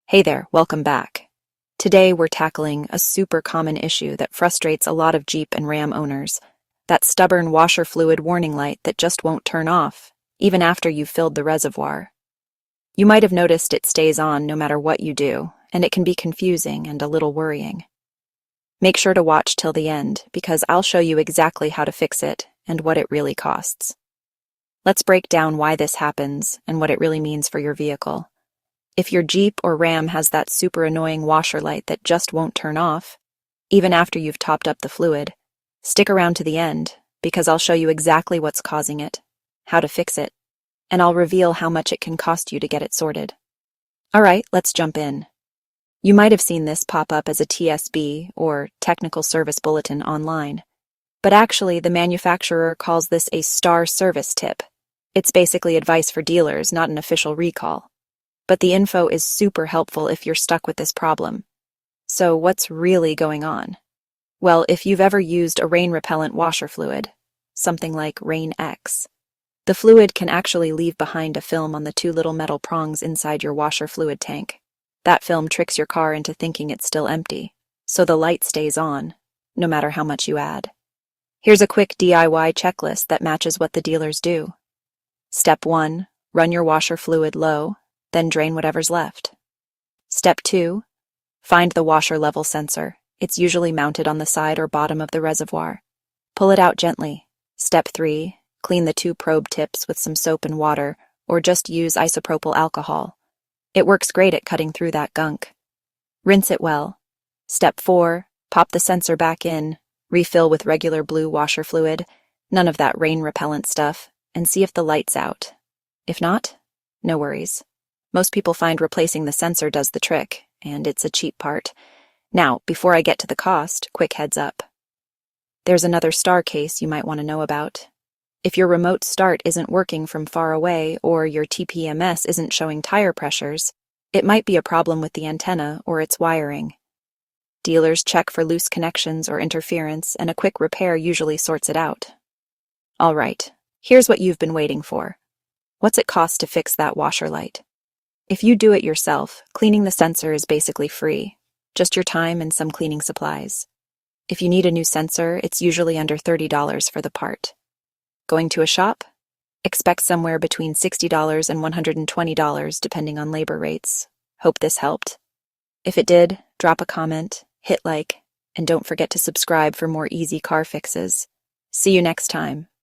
Hey there, welcome back. Today we're tackling a super common issue that frustrates a lot of Jeep and Ram owners, that stubborn washer fluid warning light that just won't turn off, even after you've filled the reservoir. You might have noticed it stays on no matter what you do, and it can be confusing and a little worrying. Make sure to watch till the end, because I'll show you exactly how to fix it and what it really costs. Let's break down why this happens and what it really means for your vehicle. If your Jeep or Ram has that super annoying washer light that just won't turn off, even after you've topped up the fluid, stick around to the end, because I'll show you exactly what's causing it, how to fix it, and I'll reveal how much it can cost you to get it sorted. Alright, let's jump in. You might have seen this pop up as a TSB, or Technical Service Bulletin, online, but actually the manufacturer calls this a star service tip. It's basically advice for dealers, not an official recall. But the info is super helpful if you're stuck with this problem. So what's really going on? Well, if you've ever used a rain-repellent washer fluid, something like Rain-X, the fluid can actually leave behind a film on the two little metal prongs inside your washer fluid tank. That film tricks your car into thinking it's still empty, so the light stays on, no matter how much you add. Here's a quick DIY checklist that matches what the dealers do. Step 1, run your washer fluid low, then drain whatever's left. Step 2, find the washer level sensor. It's usually mounted on the side or bottom of the reservoir. Pull it out gently. Step 3, clean the two probe tips with some soap and water, or just use isopropyl alcohol. It works great at cutting through that gunk. Rinse it well. Step 4, pop the sensor back in, refill with regular blue washer fluid, none of that rain-repellent stuff, and see if the light's out. If not, no worries. Most people find replacing the sensor does the trick, and it's a cheap part. Now, before I get to the cost, quick heads up. There's another star case you might want to know about. If your remote start isn't working from far away or your TPMS isn't showing tire pressures, it might be a problem with the antenna or its wiring. Dealers check for loose connections or interference, and a quick repair usually sorts it out. All right, here's what you've been waiting for. What's it cost to fix that washer light? If you do it yourself, cleaning the sensor is basically free, just your time and some cleaning supplies. If you need a new sensor, it's usually under $30 for the part. Going to a shop? Expect somewhere between $60 and $120 depending on labor rates. Hope this helped. If it did, drop a comment, hit like, and don't forget to subscribe for more easy car fixes. See you next time.